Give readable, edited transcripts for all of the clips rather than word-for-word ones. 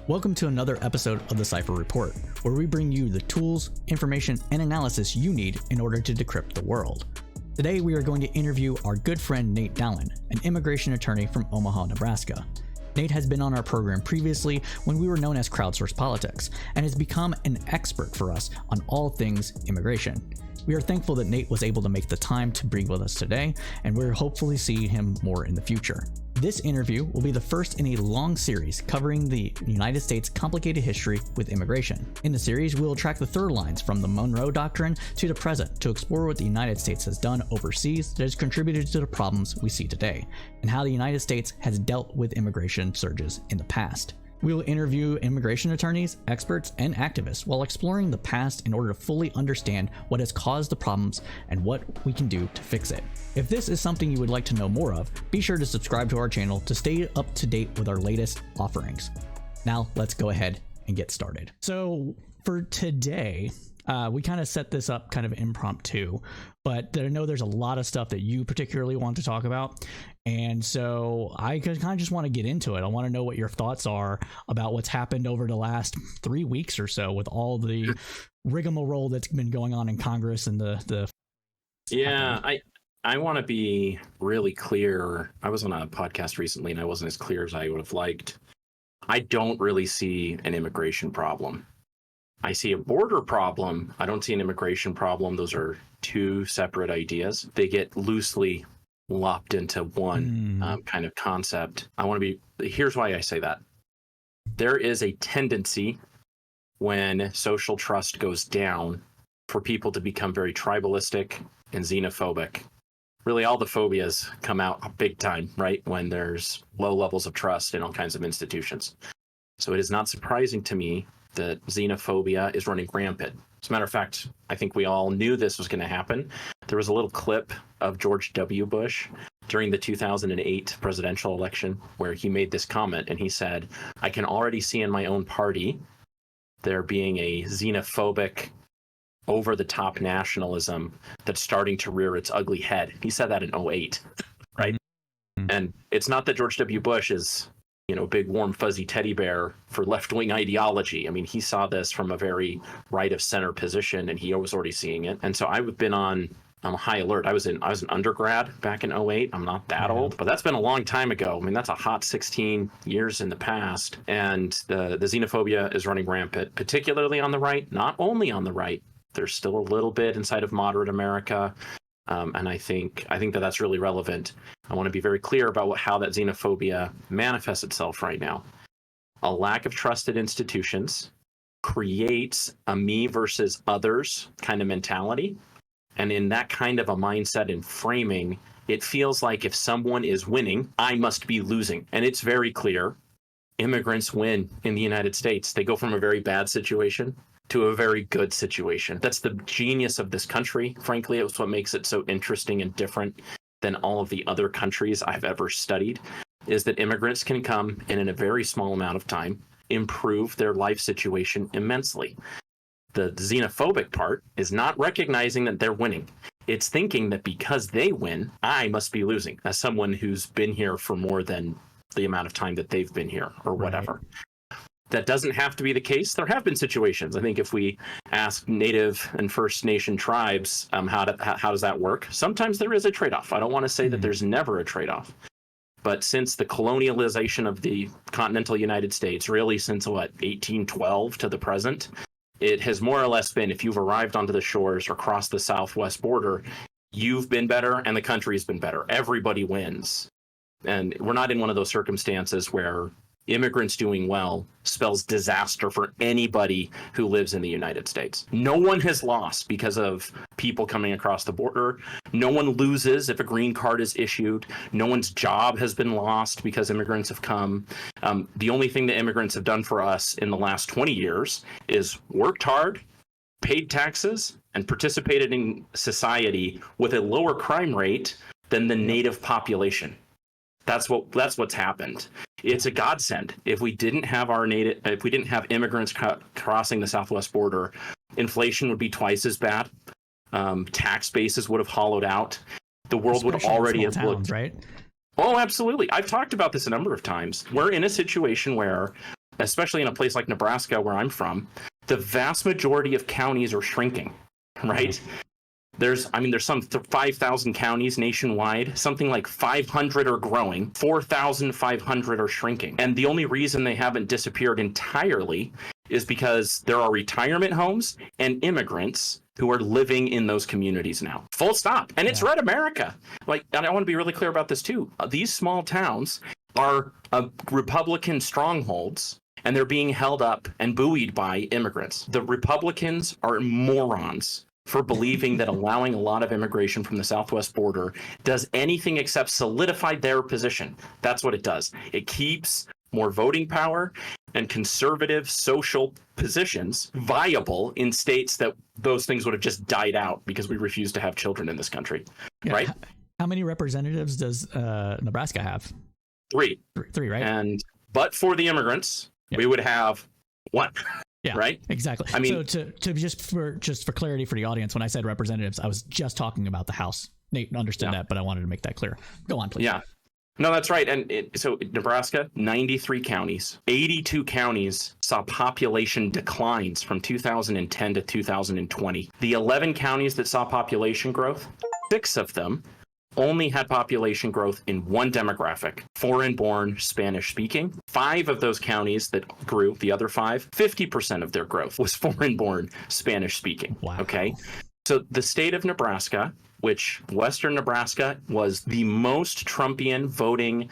Welcome to another episode of the Cypher Report, where we bring you the tools, information, and analysis you need in order to decrypt the world. Today we are going to interview our good friend Nate Dallon, an immigration attorney from Omaha, Nebraska. Nate has been on our program previously when we were known as Crowdsource Politics, and has become an expert for us on all things immigration. We are thankful that Nate was able to make the time to be with us today, and we'll hopefully see him more in the future. This interview will be the first in a long series covering the United States' complicated history with immigration. In the series, we will track the third lines from the Monroe Doctrine to the present to explore what the United States has done overseas that has contributed to the problems we see today, and how the United States has dealt with immigration surges in the past. We will interview immigration attorneys, experts, and activists while exploring the past in order to fully understand what has caused the problems and what we can do to fix it. If this is something you would like to know more of, be sure to subscribe to our channel to stay up to date with our latest offerings. Now, let's go ahead and get started. So for today, we kind of set this up kind of impromptu, but I know there's a lot of stuff that you particularly want to talk about. And so I kind of just want to get into it. I want to know what your thoughts are about what's happened over the last 3 weeks or so with all the rigmarole that's been going on in Congress and the Yeah, I want to be really clear. I was on a podcast recently and I wasn't as clear as I would have liked. I don't really see an immigration problem. I see a border problem. I don't see an immigration problem. Those are two separate ideas. They get loosely lopped into one kind of concept. Here's why I say that. There is a tendency when social trust goes down for people to become very tribalistic and xenophobic. Really, all the phobias come out big time, right? When there's low levels of trust in all kinds of institutions. So it is not surprising to me that xenophobia is running rampant. As a matter of fact, I think we all knew this was going to happen. There was a little clip of George W. Bush during the 2008 presidential election where he made this comment and he said, "I can already see in my own party there being a xenophobic, over-the-top nationalism that's starting to rear its ugly head." He said that in 2008, right? Mm-hmm. And it's not that George W. Bush is big warm fuzzy teddy bear for left-wing ideology. I mean, he saw this from a very right of center position and he was already seeing it. And so I've been on high alert. I was an undergrad back in 2008. I'm not that old, but that's been a long time ago. I mean, that's a hot 16 years in the past. And the xenophobia is running rampant, particularly on the right, not only on the right. There's still a little bit inside of moderate America. And I think that that's really relevant. I want to be very clear about how that xenophobia manifests itself right now. A lack of trusted institutions creates a me versus others kind of mentality. And in that kind of a mindset and framing, it feels like if someone is winning, I must be losing. And it's very clear. Immigrants win in the United States. They go from a very bad situation to a very good situation. That's the genius of this country. Frankly, it's what makes it so interesting and different than all of the other countries I've ever studied, is that immigrants can come and in a very small amount of time improve their life situation immensely. The xenophobic part is not recognizing that they're winning. It's thinking that because they win, I must be losing as someone who's been here for more than the amount of time that they've been here or whatever. Right. That doesn't have to be the case. There have been situations. I think if we ask Native and First Nation tribes, how does that work? Sometimes there is a trade-off. I don't want to say that there's never a trade-off. But since the colonialization of the continental United States, really since 1812 to the present, it has more or less been, if you've arrived onto the shores or crossed the southwest border, you've been better and the country's been better. Everybody wins. And we're not in one of those circumstances where immigrants doing well spells disaster for anybody who lives in the United States. No one has lost because of people coming across the border. No one loses if a green card is issued. No one's job has been lost because immigrants have come. The only thing that immigrants have done for us in the last 20 years is worked hard, paid taxes, and participated in society with a lower crime rate than the native population. That's what's happened. It's a godsend. If we didn't have immigrants crossing the southwest border, inflation would be twice as bad. Tax bases would have hollowed out. The world would already have looked, right? Oh, absolutely. I've talked about this a number of times. We're in a situation where especially in a place like Nebraska, where I'm from, the vast majority of counties are shrinking, right? There's some 5,000 counties nationwide. Something like 500 are growing, 4,500 are shrinking. And the only reason they haven't disappeared entirely is because there are retirement homes and immigrants who are living in those communities now. Full stop. And it's red America. And I want to be really clear about this too. These small towns are Republican strongholds, and they're being held up and buoyed by immigrants. The Republicans are morons for believing that allowing a lot of immigration from the southwest border does anything except solidify their position. That's what it does. It keeps more voting power and conservative social positions viable in states that those things would have just died out because we refuse to have children in this country, right? How many representatives does Nebraska have? Three, right? But for the immigrants, we would have one. Yeah, right. Exactly. I mean, so to just for clarity for the audience, when I said representatives, I was just talking about the House. Nate understood that, but I wanted to make that clear. Go on, please. Yeah. No, that's right. And so Nebraska, 93 counties, 82 counties saw population declines from 2010 to 2020. The 11 counties that saw population growth, 6 of them only had population growth in one demographic, foreign-born Spanish-speaking. 5 of those counties that grew, the other 5, 50% of their growth was foreign-born Spanish-speaking. Wow. Okay? So the state of Nebraska, which Western Nebraska was the most Trumpian voting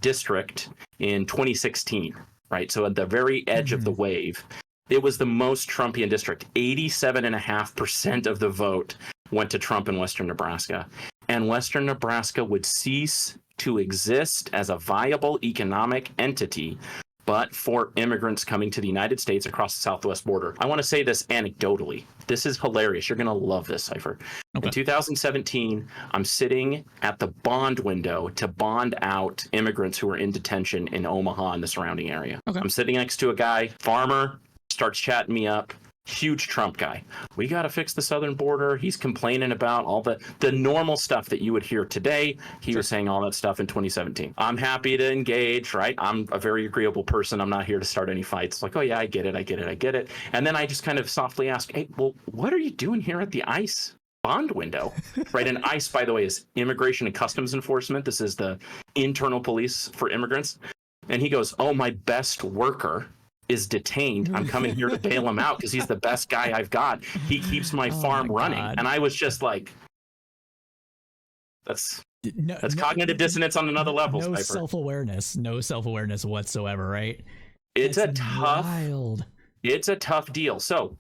district in 2016, right? So at the very edge of the wave, it was the most Trumpian district. 87.5% of the vote went to Trump in Western Nebraska. And Western Nebraska would cease to exist as a viable economic entity but for immigrants coming to the United States across the southwest border. I want to say this anecdotally. This is hilarious. You're going to love this, Cypher. Okay. In 2017, I'm sitting at the bond window to bond out immigrants who are in detention in Omaha and the surrounding area. Okay. I'm sitting next to a guy, farmer, starts chatting me up. Huge Trump guy. We got to fix the southern border. He's complaining about all the normal stuff that you would hear today. He was saying all that stuff in 2017. I'm happy to engage, right? I'm a very agreeable person. I'm not here to start any fights. It's like, oh yeah, I get it. And then I just kind of softly ask, hey, well, what are you doing here at the ICE bond window? Right? And ICE, by the way, is Immigration and Customs Enforcement. This is the internal police for immigrants. And he goes, oh, my best worker is detained. I'm coming here to bail him out because he's the best guy I've got. He keeps my farm running. And I was just like, that's cognitive dissonance on another level. No self-awareness whatsoever, right? It's a tough deal. So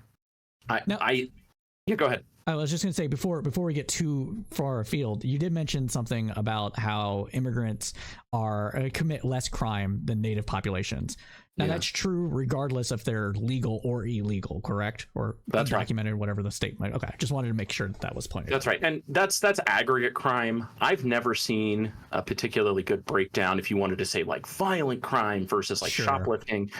go ahead. I was just going to say, before we get too far afield, you did mention something about how immigrants commit less crime than native populations. Now, that's true regardless if they're legal or illegal, correct? Or that's undocumented, whatever the state might. Okay, just wanted to make sure that was pointed out. That's right. And that's aggregate crime. I've never seen a particularly good breakdown if you wanted to say like violent crime versus like shoplifting.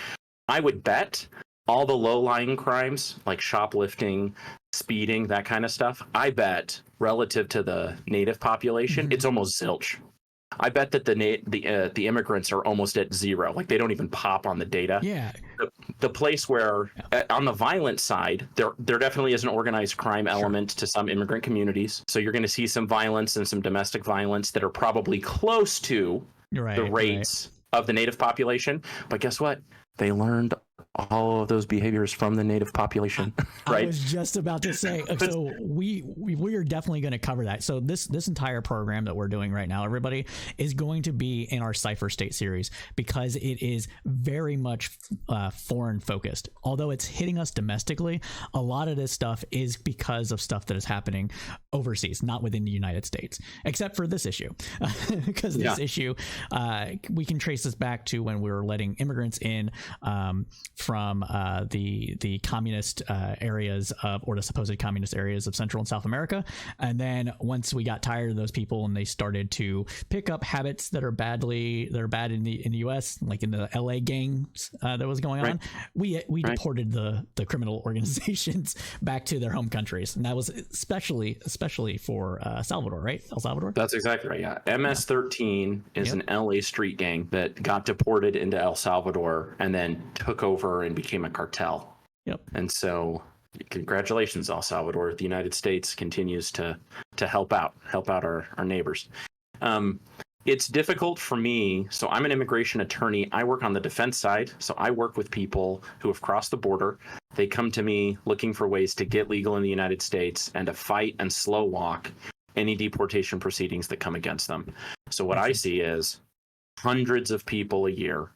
I would bet all the low-lying crimes like shoplifting, speeding, that kind of stuff, I bet relative to the native population, it's almost zilch. I bet that the immigrants are almost at zero. Like they don't even pop on the data. Yeah. The place where on the violent side, there definitely is an organized crime element to some immigrant communities. So you're going to see some violence and some domestic violence that are probably close to the rates of the native population. But guess what? They learned all of those behaviors from the native population, right? I was just about to say, so we are definitely going to cover that. So this entire program that we're doing right now, everybody, is going to be in our Cypher State series because it is very much foreign focused. Although it's hitting us domestically, a lot of this stuff is because of stuff that is happening overseas, not within the United States, except for this issue. Because this issue, we can trace this back to when we were letting immigrants in from the communist areas of, or the supposed communist areas of Central and South America. And then once we got tired of those people and they started to pick up habits that are bad in the U.S., like in the L.A. gangs that was going on, we deported the criminal organizations back to their home countries, and that was especially for Salvador, right? El Salvador. That's exactly right. Yeah, MS-13 is an LA street gang that got deported into El Salvador and then took over and became a cartel. Yep. And so, congratulations, El Salvador. The United States continues to help out our neighbors. It's difficult for me. So I'm an immigration attorney. I work on the defense side. So I work with people who have crossed the border. They come to me looking for ways to get legal in the United States and to fight and slow walk any deportation proceedings that come against them. So what I see is hundreds of people a year,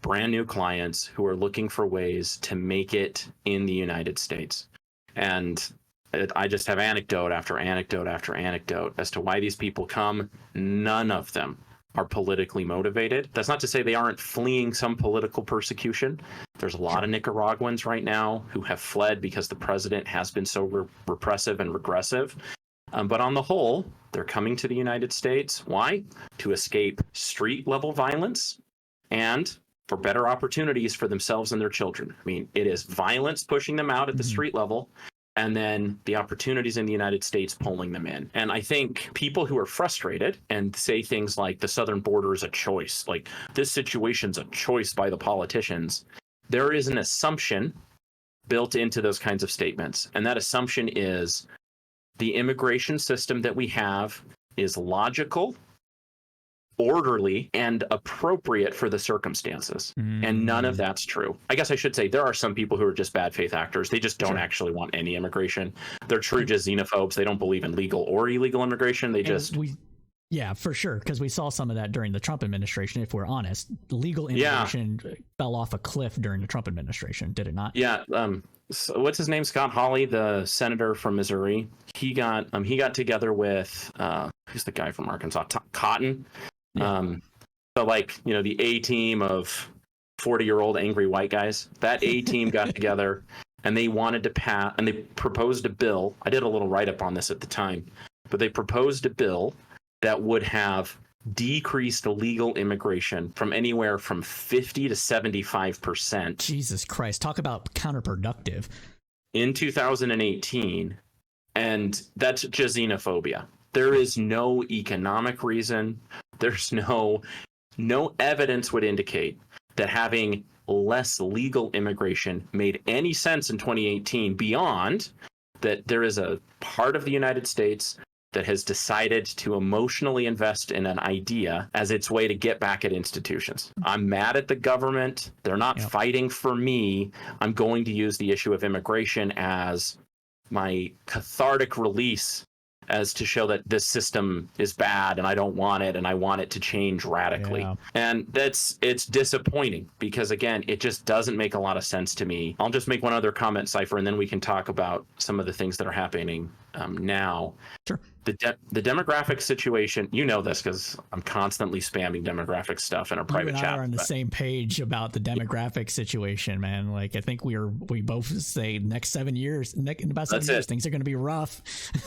brand new clients who are looking for ways to make it in the United States. And I just have anecdote after anecdote after anecdote as to why these people come. None of them are politically motivated. That's not to say they aren't fleeing some political persecution. There's a lot of Nicaraguans right now who have fled because the president has been so repressive and regressive. But on the whole, they're coming to the United States. Why? To escape street-level violence and for better opportunities for themselves and their children. I mean, it is violence pushing them out at the street level, and then the opportunities in the United States pulling them in. And I think people who are frustrated and say things like the southern border is a choice, like this situation's a choice by the politicians, there is an assumption built into those kinds of statements. And that assumption is the immigration system that we have is logical, orderly, and appropriate for the circumstances. And none of that's true. I guess I should say there are some people who are just bad faith actors. They just don't actually want any immigration. They're true just xenophobes. They don't believe in legal or illegal immigration. They just... Yeah, for sure. Because we saw some of that during the Trump administration, if we're honest. Legal immigration fell off a cliff during the Trump administration, did it not? Yeah. So what's his name? Scott Hawley, the senator from Missouri. He got together with who's the guy from Arkansas? Cotton. Yeah. So like, the A team of 40-year-old angry white guys. That A team got together and they wanted to pass, and they proposed a bill. I did a little write-up on this at the time, but they proposed a bill that would have decreased illegal immigration from anywhere from 50 to 75%. Jesus Christ, talk about counterproductive. In 2018, and that's just xenophobia. There is no economic reason. There's no evidence would indicate that having less legal immigration made any sense in 2018 beyond that there is a part of the United States that has decided to emotionally invest in an idea as its way to get back at institutions. I'm mad at the government. They're not fighting for me. I'm going to use the issue of immigration as my cathartic release as to show that this system is bad and I don't want it and I want it to change radically. Yeah. And it's disappointing because, again, it just doesn't make a lot of sense to me. I'll just make one other comment, Cypher, and then we can talk about some of the things that are happening now. Sure. The demographic situation, you know this because I'm constantly spamming demographic stuff in our private chat. You and I are on the same page about the demographic situation, man. Like, I think we both say next 7 years, in about 7 years, things are going to be rough.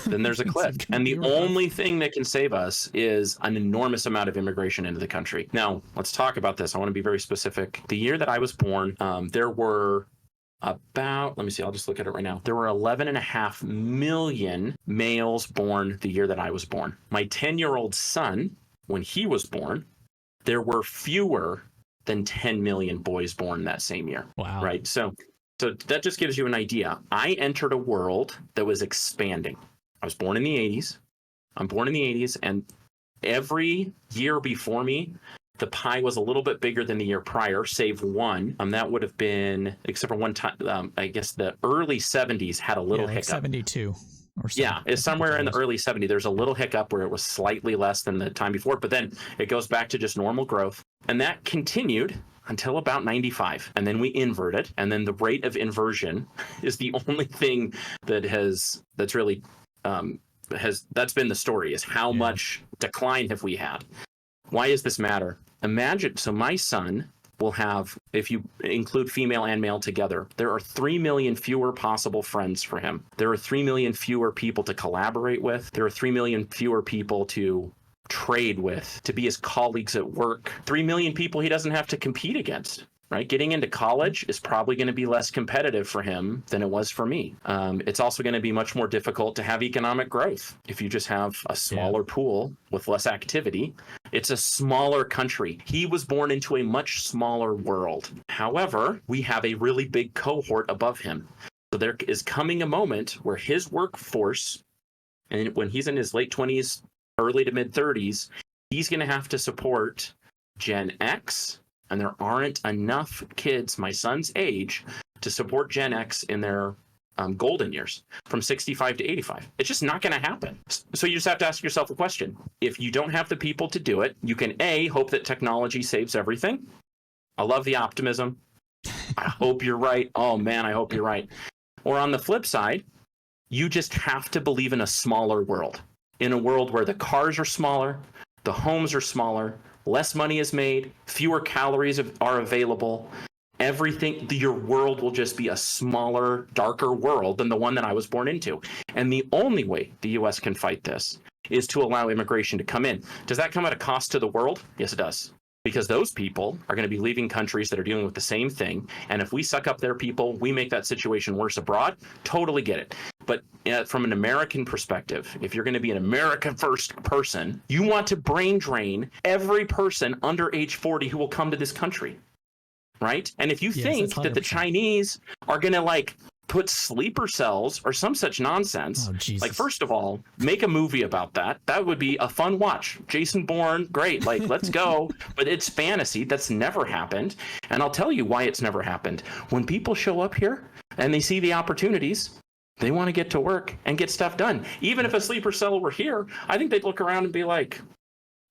Then there's a cliff. And the only thing that can save us is an enormous amount of immigration into the country. Now, let's talk about this. I want to be very specific. The year that I was born, there were let me see, I'll just look at it right now. There were 11.5 million males born the year that I was born. My 10-year-old son, when he was born, there were fewer than 10 million boys born that same year. Wow. Right? So that just gives you an idea. I entered a world that was expanding. I was born in the 80s. I'm born in the 80s, and every year before me, the pie was a little bit bigger than the year prior, save one. That would have been, except for one time, I guess the early 70s had a little hiccup. 72 or something. Yeah, it's somewhere in the early 70s. There's a little hiccup where it was slightly less than the time before, but then it goes back to just normal growth. And that continued until about 95. And then we inverted. And then the rate of inversion is the only thing that's really, that's been the story, is how much decline have we had. Why does this matter? Imagine, so my son will have, if you include female and male together, there are 3 million fewer possible friends for him. There are 3 million fewer people to collaborate with. There are 3 million fewer people to trade with, to be his colleagues at work. 3 million people he doesn't have to compete against. Right, getting into college is probably going to be less competitive for him than it was for me. It's also going to be much more difficult to have economic growth if you just have a smaller pool with less activity. It's a smaller country. He was born into a much smaller world. However, we have a really big cohort above him. So there is coming a moment where his workforce, and when he's in his late 20s, early to mid 30s, he's going to have to support Gen X. And there aren't enough kids my son's age to support Gen X in their golden years from 65 to 85. It's just not going to happen. So you just have to ask yourself a question. If you don't have the people to do it, you can A, hope that technology saves everything. I love the optimism. I hope you're right. Oh man, I hope you're right. Or on the flip side, you just have to believe in a smaller world. In a world where the cars are smaller, the homes are smaller, less money is made, fewer calories are available. Everything, your world will just be a smaller, darker world than the one that I was born into. And the only way the U.S. can fight this is to allow immigration to come in. Does that come at a cost to the world? Yes, it does. Because those people are going to be leaving countries that are dealing with the same thing. And if we suck up their people, we make that situation worse abroad. Totally get it. But from an American perspective, if you're going to be an America first person, you want to brain drain every person under age 40 who will come to this country. Right? And if you think that the Chinese are going to put sleeper cells or some such nonsense, first of all, make a movie about that. That would be a fun watch. Jason Bourne, great. Let's go. But it's fantasy. That's never happened. And I'll tell you why it's never happened. When people show up here and they see the opportunities, they want to get to work and get stuff done. Even if a sleeper cell were here, I think they'd look around and be like,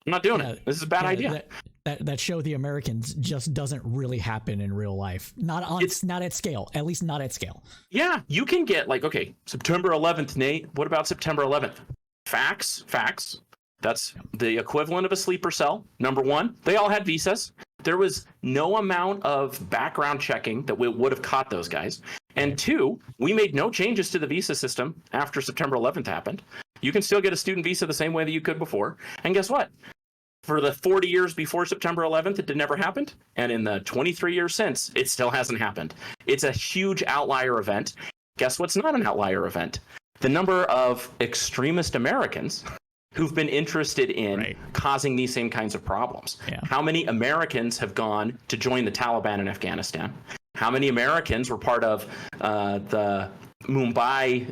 I'm not doing it. This is a bad idea. That show, The Americans, just doesn't really happen in real life. Not at scale. At least not at scale. Yeah, you can get September 11th, Nate. What about September 11th? Facts. That's the equivalent of a sleeper cell. Number one, they all had visas. There was no amount of background checking that would have caught those guys. And two, we made no changes to the visa system after September 11th happened. You can still get a student visa the same way that you could before. And guess what? For the 40 years before September 11th, it never happened. And in the 23 years since, it still hasn't happened. It's a huge outlier event. Guess what's not an outlier event? The number of extremist Americans who've been interested in causing these same kinds of problems. Yeah. How many Americans have gone to join the Taliban in Afghanistan? How many Americans were part of the Mumbai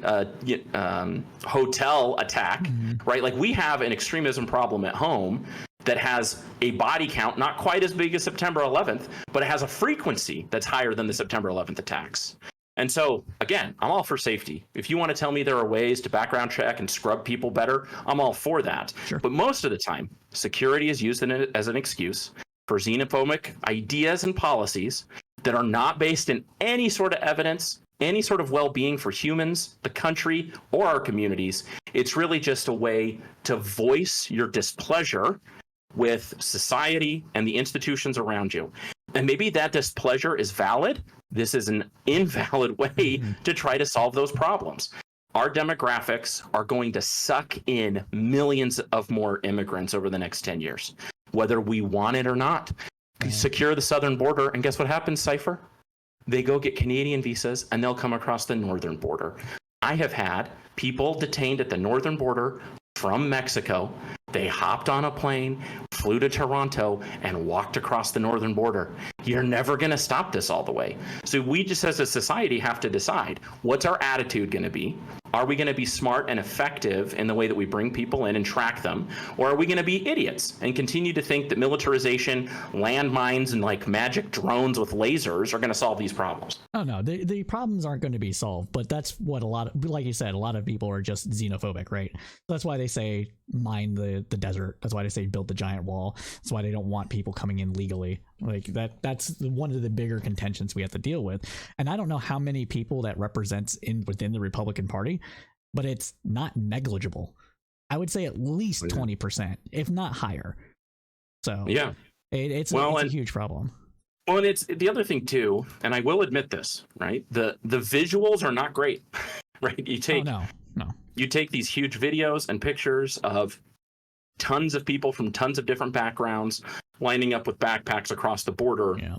hotel attack, right? We have an extremism problem at home that has a body count not quite as big as September 11th, but it has a frequency that's higher than the September 11th attacks. And so, again, I'm all for safety. If you want to tell me there are ways to background check and scrub people better, I'm all for that. Sure. But most of the time, security is used as an excuse for xenophobic ideas and policies that are not based in any sort of evidence, any sort of well-being for humans, the country, or our communities. It's really just a way to voice your displeasure with society and the institutions around you. And maybe that displeasure is valid. This is an invalid way to try to solve those problems. Our demographics are going to suck in millions of more immigrants over the next 10 years, whether we want it or not. Secure the southern border, and guess what happens, Cypher? They go get Canadian visas, and they'll come across the northern border. I have had people detained at the northern border from Mexico. They hopped on a plane, flew to Toronto, and walked across the northern border. You're never going to stop this all the way. So we just as a society have to decide, what's our attitude going to be? Are we going to be smart and effective in the way that we bring people in and track them? Or are we going to be idiots and continue to think that militarization, landmines, and magic drones with lasers are going to solve these problems? Oh, no, the problems aren't going to be solved, but that's what like you said, a lot of people are just xenophobic, right? That's why they say mine the desert. That's why they say build the giant wall. That's why they don't want people coming in legally. That's one of the bigger contentions we have to deal with. And I don't know how many people that represents within the Republican Party, but it's not negligible. I would say at least 20%, if not higher. So yeah, it's a huge problem. Well, and it's the other thing too, and I will admit this, right? The visuals are not great, right? No. You take these huge videos and pictures of tons of people from tons of different backgrounds lining up with backpacks across the border. Yeah.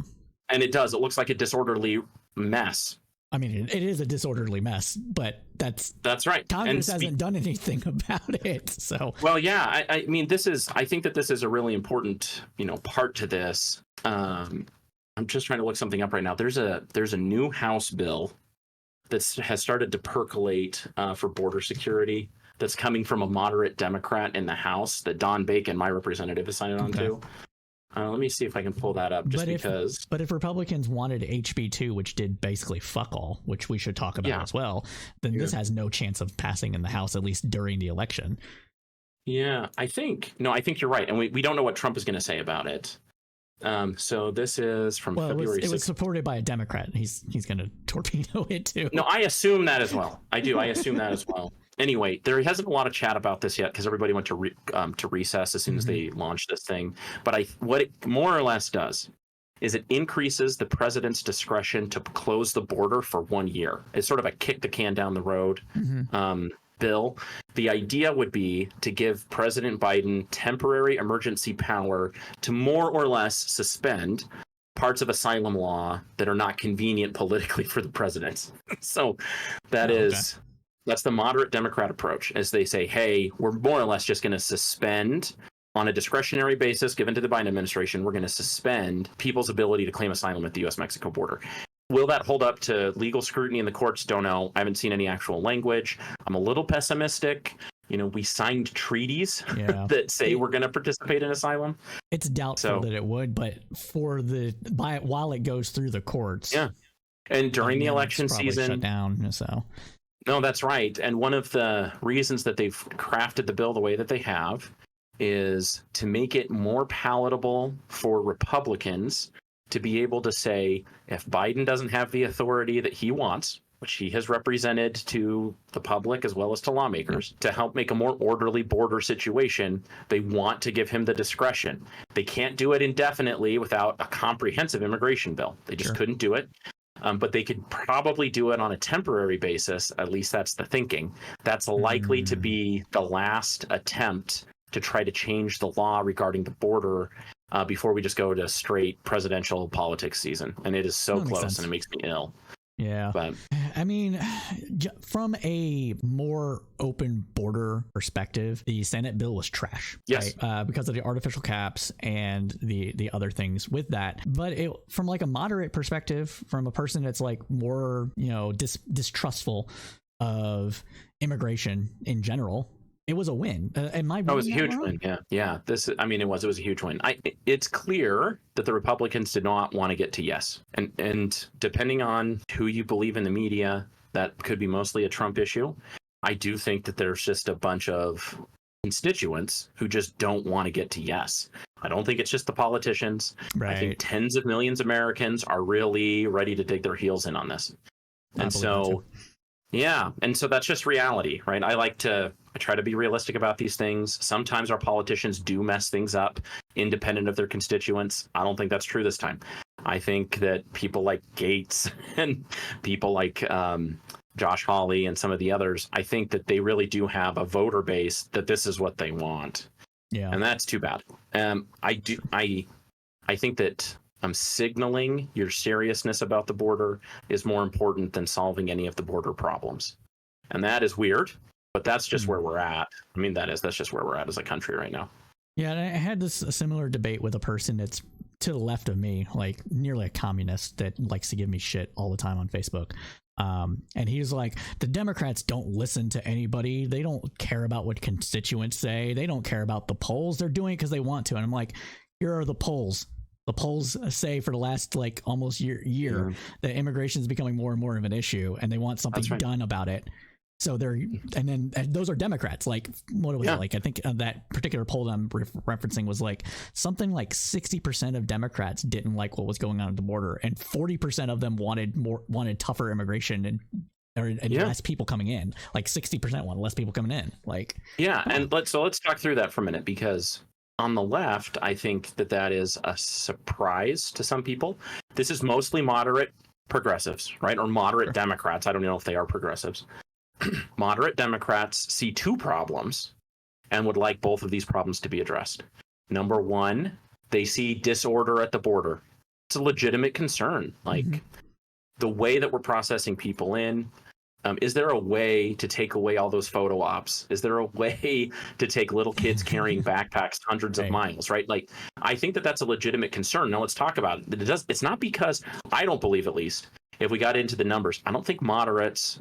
And it looks like a disorderly mess. I mean, it is a disorderly mess, but that's right. Congress hasn't done anything about it. So, well, yeah, I mean, I think that this is a really important, part to this. I'm just trying to look something up right now. There's a new House bill that has started to percolate for border security. That's coming from a moderate Democrat in the House that Don Bacon, my representative, is signing on to. Let me see if I can pull that up But if Republicans wanted HB2, which did basically fuck all, which we should talk about as well, then this has no chance of passing in the House, at least during the election. Yeah, I think you're right. And we don't know what Trump is going to say about it. So this is from February 6th. It was supported by a Democrat. He's going to torpedo it too. No, I assume that as well. I do. I assume that as well. Anyway, there hasn't a lot of chat about this yet because everybody went to recess as soon as they launched this thing. But what it more or less does is it increases the president's discretion to close the border for 1 year. It's sort of a kick the can down the road bill. The idea would be to give President Biden temporary emergency power to more or less suspend parts of asylum law that are not convenient politically for the president. So that's the moderate Democrat approach, as they say, hey, we're more or less just going to suspend on a discretionary basis given to the Biden administration. We're going to suspend people's ability to claim asylum at the U.S.-Mexico border. Will that hold up to legal scrutiny in the courts? Don't know. I haven't seen any actual language. I'm a little pessimistic. We signed treaties that say we're going to participate in asylum. It's doubtful that it would, but while it goes through the courts. Yeah. And during the election season. Shut down, so. No, that's right. And one of the reasons that they've crafted the bill the way that they have is to make it more palatable for Republicans to be able to say, if Biden doesn't have the authority that he wants, which he has represented to the public as well as to lawmakers, to help make a more orderly border situation, they want to give him the discretion. They can't do it indefinitely without a comprehensive immigration bill. They just couldn't do it. But they could probably do it on a temporary basis. At least that's the thinking. That's likely to be the last attempt to try to change the law regarding the border before we just go to straight presidential politics season. And it is so close, and it makes me ill. Yeah. But I mean, from a more open border perspective, the Senate bill was trash. Yes. Right? Because of the artificial caps and the other things with that. But from like a moderate perspective, from a person that's like more, distrustful of immigration in general, it was a win. It was a huge win. Yeah. It was a huge win. It's clear that the Republicans did not want to get to yes. And depending on who you believe in the media, that could be mostly a Trump issue. I do think that there's just a bunch of constituents who just don't want to get to yes. I don't think it's just the politicians. Right. I think tens of millions of Americans are really ready to dig their heels in on this. And so that's just reality, right? I try to be realistic about these things. Sometimes our politicians do mess things up independent of their constituents. I don't think that's true this time. I think that people like Gates and people like Josh Hawley and some of the others, I think that they really do have a voter base that this is what they want. Yeah. And that's too bad. I think that signaling your seriousness about the border is more important than solving any of the border problems. And that is weird. But that's just where we're at. I mean, that's just where we're at as a country right now. Yeah, and I had a similar debate with a person that's to the left of me, like nearly a communist that likes to give me shit all the time on Facebook. And he's like, the Democrats don't listen to anybody. They don't care about what constituents say. They don't care about the polls. They're doing it because they want to. And I'm like, here are the polls. The polls say for the last like almost year that immigration is becoming more and more of an issue, and they want something done about it. So and those are Democrats. Like, what was it like? I think that particular poll that I'm referencing was like something like 60% of Democrats didn't like what was going on at the border, and 40% of them wanted tougher immigration and less people coming in. Like 60% wanted less people coming in. Like, and let's talk through that for a minute, because On the left, I think that is a surprise to some people. This is mostly moderate progressives, right? Or moderate Democrats. I don't know if they are progressives. Moderate Democrats see two problems and would like both of these problems to be addressed. Number one, they see disorder at the border. It's a legitimate concern. Like the way that we're processing people in, is there a way to take away all those photo ops? Is there a way to take little kids carrying backpacks hundreds of miles, right? Like, I think that that's a legitimate concern. Now let's talk about it. It's not because, I don't believe at least, if we got into the numbers, I don't think moderate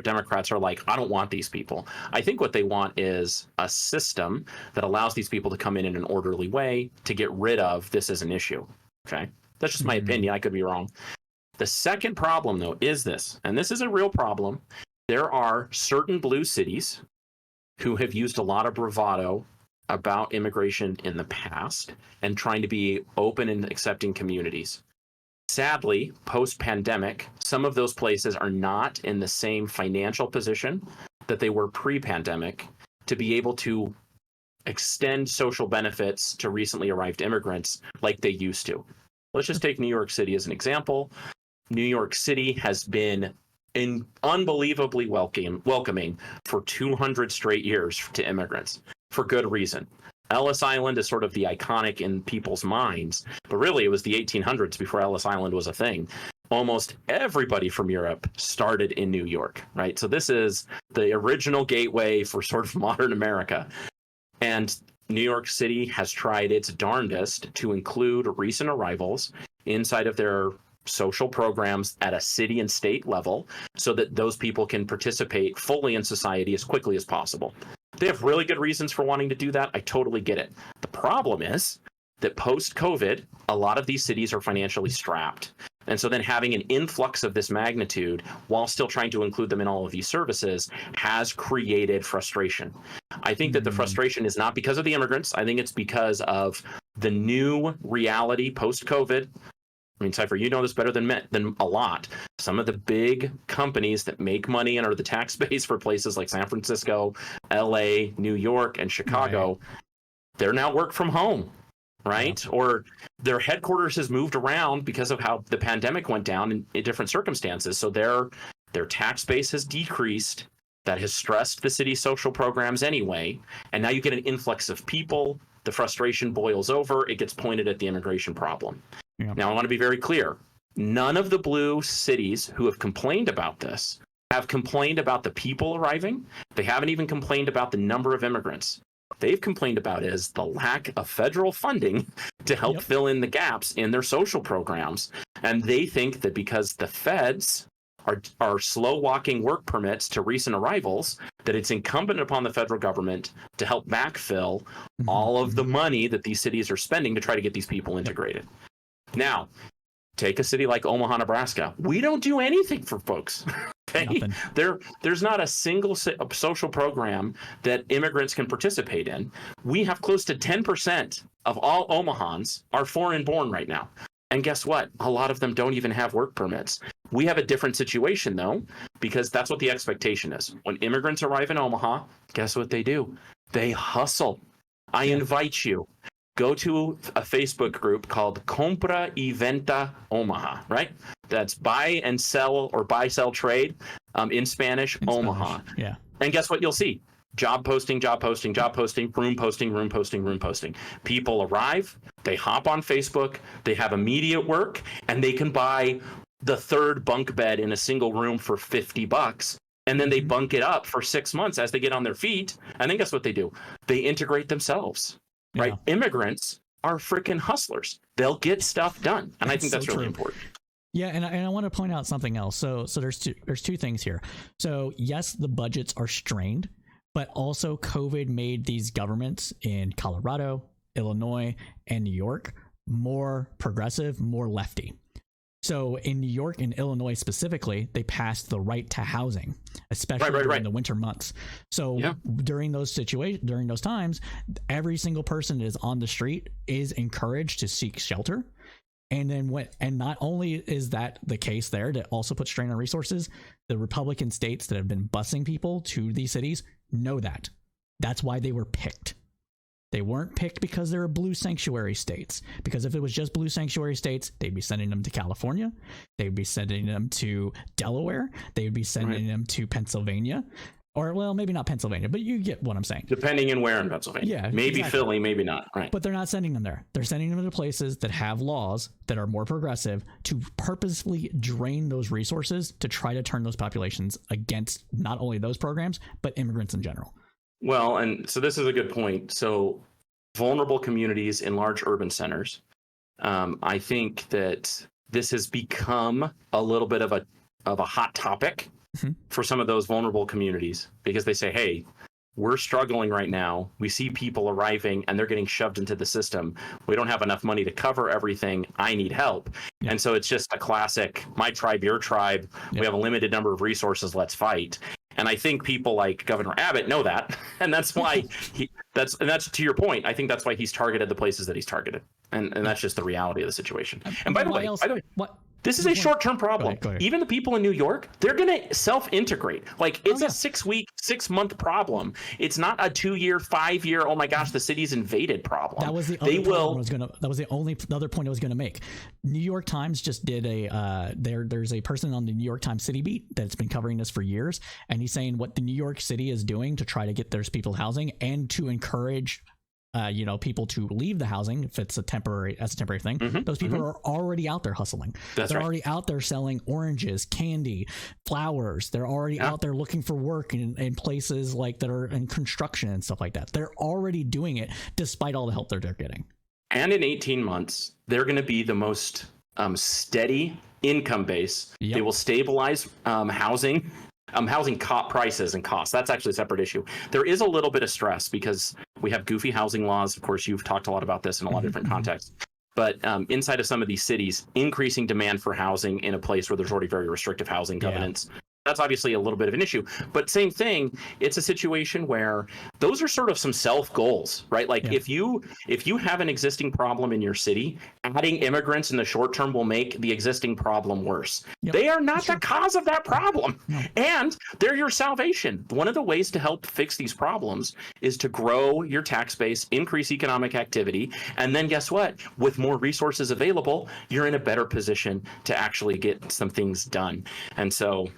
Democrats are like, I don't want these people. I think what they want is a system that allows these people to come in an orderly way to get rid of this as an issue. Okay. That's just my opinion. I could be wrong. The second problem, though, is this, and this is a real problem. There are certain blue cities who have used a lot of bravado about immigration in the past and trying to be open and accepting communities. Sadly, post-pandemic, some of those places are not in the same financial position that they were pre-pandemic to be able to extend social benefits to recently arrived immigrants like they used to. Let's just take New York City as an example. New York City has been unbelievably welcoming for 200 straight years to immigrants, for good reason. Ellis Island is sort of the iconic in people's minds, but really it was the 1800s before Ellis Island was a thing. Almost everybody from Europe started in New York, right? So this is the original gateway for sort of modern America. And New York City has tried its darndest to include recent arrivals inside of their social programs at a city and state level so that those people can participate fully in society as quickly as possible. They have really good reasons for wanting to do that. I totally get it. The problem is that post-COVID, a lot of these cities are financially strapped. And so then having an influx of this magnitude while still trying to include them in all of these services has created frustration. I think that the frustration is not because of the immigrants. I think it's because of the new reality post-COVID. I mean, Cypher, you know this better than a lot. Some of the big companies that make money and are the tax base for places like San Francisco, LA, New York, and Chicago, they're now work from home, right? Yeah. Or their headquarters has moved around because of how the pandemic went down in different circumstances. So their tax base has decreased. That has stressed the city's social programs anyway. And now you get an influx of people. The frustration boils over. It gets pointed at the immigration problem. Yeah. Now, I want to be very clear. None of the blue cities who have complained about this have complained about the people arriving. They haven't even complained about the number of immigrants. What they've complained about is the lack of federal funding to help fill in the gaps in their social programs. And they think that because the feds are slow walking work permits to recent arrivals, that it's incumbent upon the federal government to help backfill all of the money that these cities are spending to try to get these people integrated. Now, take a city like Omaha, Nebraska. We don't do anything for folks. Okay? There's not a single social program that immigrants can participate in. We have close to 10% of all Omahans are foreign born right now. And guess what? A lot of them don't even have work permits. We have a different situation, though, because that's what the expectation is. When immigrants arrive in Omaha, guess what they do? They hustle. I invite you. Go to a Facebook group called Compra y Venta Omaha, right? That's buy and sell or buy, sell, trade in Spanish, Omaha. Spanish. Yeah. And guess what you'll see? Job posting, job posting, job posting, room posting, room posting, room posting. People arrive, they hop on Facebook, they have immediate work, and they can buy the third bunk bed in a single room for $50. And then they bunk it up for 6 months as they get on their feet. And then guess what they do? They integrate themselves. Right? Immigrants are freaking hustlers. They'll get stuff done. And I think that's really important. Yeah, and I want to point out something else. So there's two things here. So yes, the budgets are strained, but also COVID made these governments in Colorado, Illinois, and New York more progressive, more lefty. So in New York and Illinois specifically, they passed the right to housing, especially during the winter months. So during those times, every single person that is on the street is encouraged to seek shelter. And then not only is that the case there, to also put strain on resources, the Republican states that have been busing people to these cities know that. That's why they were picked. They weren't picked because they're blue sanctuary states. Because if it was just blue sanctuary states, they'd be sending them to California. They'd be sending them to Delaware. They'd be sending them to Pennsylvania. Or, well, maybe not Pennsylvania, but you get what I'm saying. Depending on where in Pennsylvania. Yeah, maybe exactly. Philly, maybe not. Right. But they're not sending them there. They're sending them to places that have laws that are more progressive to purposefully drain those resources to try to turn those populations against not only those programs, but immigrants in general. Well, and so this is a good point. So vulnerable communities in large urban centers, I think that this has become a little bit of a hot topic for some of those vulnerable communities, because they say, hey, we're struggling right now. We see people arriving and they're getting shoved into the system. We don't have enough money to cover everything. I need help. Yeah. And so it's just a classic, my tribe, your tribe. Yeah. We have a limited number of resources. Let's fight. And I think people like Governor Abbott know that. And that's why that's to your point. I think that's why he's targeted the places that he's targeted. And that's just the reality of the situation. And by the way, this is a short-term problem. Go ahead. Even the people in New York, they're going to self-integrate. Like, it's a 6-month problem. It's not a 2-year, 5-year, oh my gosh, the city's invaded problem. That was the other point I was going to make. New York Times just did there's a person on the New York Times city beat that's been covering this for years, and he's saying what the New York City is doing to try to get those people housing and to encourage people to leave the housing if it's a temporary thing. Those people are already out there hustling. They're already out there selling oranges, candy, flowers. They're already out there looking for work in places like that are in construction and stuff like that. They're already doing it despite all the help they're getting. And in 18 months, they're going to be the most steady income base. Yep. They will stabilize housing prices and costs. That's actually a separate issue. There is a little bit of stress because we have goofy housing laws. Of course, you've talked a lot about this in a lot of different contexts. But inside of some of these cities, increasing demand for housing in a place where there's already very restrictive housing covenants, that's obviously a little bit of an issue. But same thing, it's a situation where those are sort of some self goals, right? Like if you have an existing problem in your city, adding immigrants in the short term will make the existing problem worse. Yep. They are not the cause of that problem. No. And they're your salvation. One of the ways to help fix these problems is to grow your tax base, increase economic activity, and then guess what? With more resources available, you're in a better position to actually get some things done. And so,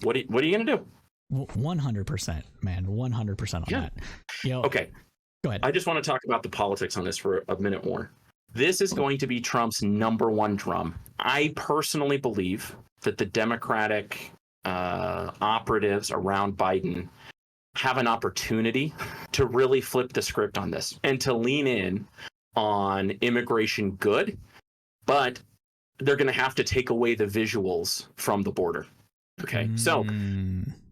what are you going to do? 100%, man. 100% on that. Okay. Go ahead. I just want to talk about the politics on this for a minute more. This is going to be Trump's number one drum. I personally believe that the Democratic operatives around Biden have an opportunity to really flip the script on this and to lean in on immigration good, but they're going to have to take away the visuals from the border. Okay, so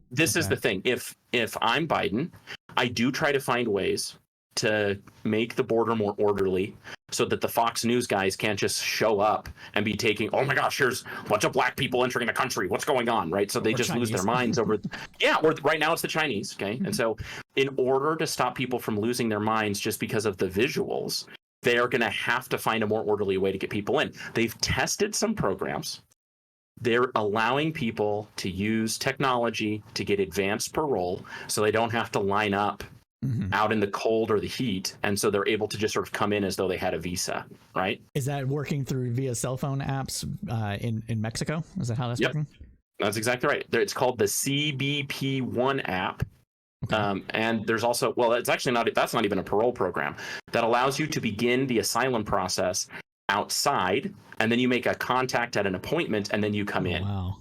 this is the thing. If I'm Biden, I do try to find ways to make the border more orderly so that the Fox News guys can't just show up and be taking, oh my gosh, here's a bunch of black people entering the country. What's going on, right? So they just lose their minds over, or right now it's the Chinese, okay? And so in order to stop people from losing their minds just because of the visuals, they are going to have to find a more orderly way to get people in. They've tested some programs. They're allowing people to use technology to get advanced parole so they don't have to line up out in the cold or the heat. And so they're able to just sort of come in as though they had a visa, right? Is that working through via cell phone apps in Mexico? Is that how that's working? That's exactly right. It's called the CBP1 app. Okay. And there's also, it's actually that's not even a parole program that allows you to begin the asylum process outside, and then you make a contact at an appointment, and then you come in. Wow!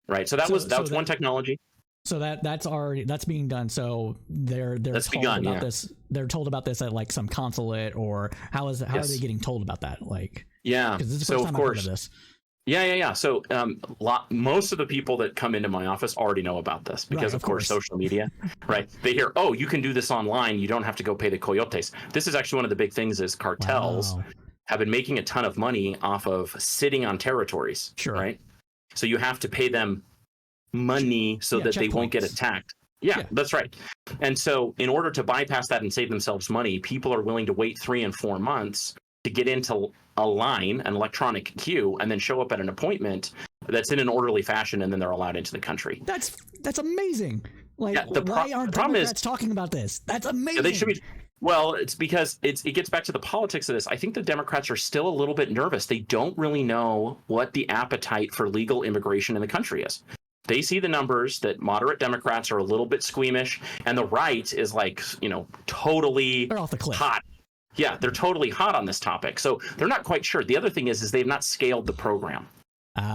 Right. So that was one technology. So that's being done. So they're told about this. They're told about this at like some consulate, or how are they getting told about that? Like because this is the first time I've heard of this. Yeah. So most of the people that come into my office already know about this because, of course, social media, right? They hear, oh, you can do this online. You don't have to go pay the coyotes. This is actually one of the big things is cartels have been making a ton of money off of sitting on territories, right? So you have to pay them money so that they won't get attacked. Yeah, that's right. And so in order to bypass that and save themselves money, people are willing to wait 3 and 4 months to get into a line, an electronic queue, and then show up at an appointment that's in an orderly fashion, and then they're allowed into the country. That's amazing. Like, why aren't Democrats talking about this? That's amazing. Well, it's because it gets back to the politics of this. I think the Democrats are still a little bit nervous. They don't really know what the appetite for legal immigration in the country is. They see the numbers that moderate Democrats are a little bit squeamish, and the right is like, totally They're off the cliff. hot. Yeah, they're totally hot on this topic. So they're not quite sure. The other thing is they've not scaled the program.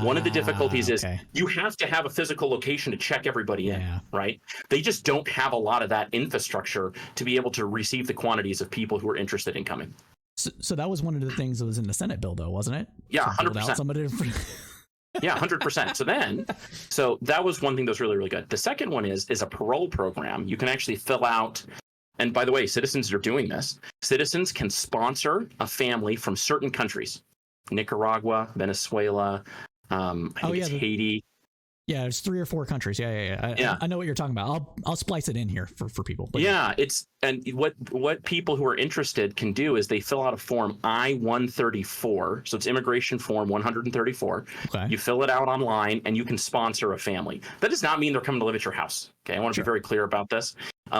One of the difficulties is you have to have a physical location to check everybody in, right? They just don't have a lot of that infrastructure to be able to receive the quantities of people who are interested in coming. So that was one of the things that was in the Senate bill, though, wasn't it? Yeah, 100%. Yeah, 100%. So that was one thing that was really, really good. The second one is a parole program. You can actually fill out, and by the way, citizens are doing this. Citizens can sponsor a family from certain countries: Nicaragua, Venezuela, I think it's Haiti. Yeah, there's 3 or 4 countries. Yeah. I know what you're talking about. I'll splice it in here for people. But and what people who are interested can do is they fill out a form I-134. So it's immigration form 134. Okay. You fill it out online and you can sponsor a family. That does not mean they're coming to live at your house. Okay, I want to be very clear about this.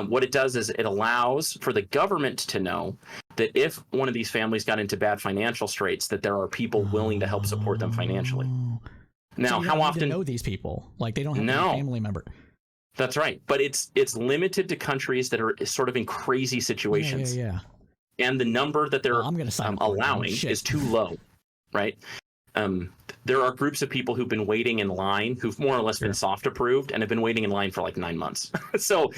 What it does is it allows for the government to know that if one of these families got into bad financial straits, that there are people willing to help support them financially. Now, so how often know these people? Like they don't have a family member. That's right, but it's limited to countries that are sort of in crazy situations. Yeah. And the number that they're allowing is too low, right? There are groups of people who've been waiting in line, who've more or less been soft approved, and have been waiting in line for like 9 months. So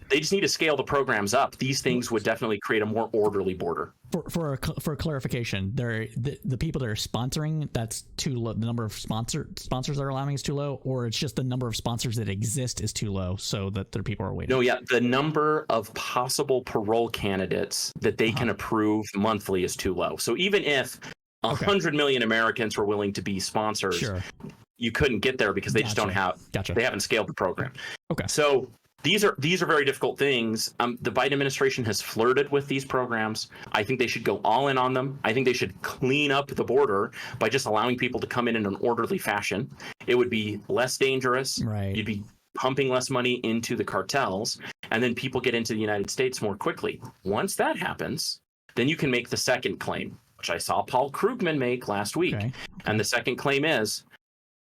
they just need to scale the programs up. These things would definitely create a more orderly border. For clarification, the people that are sponsoring, that's too low. The number of sponsors they're allowing is too low, or it's just the number of sponsors that exist is too low, so that their people are waiting. No, yeah, the number of possible parole candidates that they can approve monthly is too low. So even if 100 million Americans were willing to be sponsors, you couldn't get there because they just don't have. They haven't scaled the program. Okay. So these are very difficult things. The Biden administration has flirted with these programs. I think they should go all in on them. I think they should clean up the border by just allowing people to come in an orderly fashion. It would be less dangerous. Right. You'd be pumping less money into the cartels, and then people get into the United States more quickly. Once that happens, then you can make the second claim, which I saw Paul Krugman make last week. Okay. And the second claim is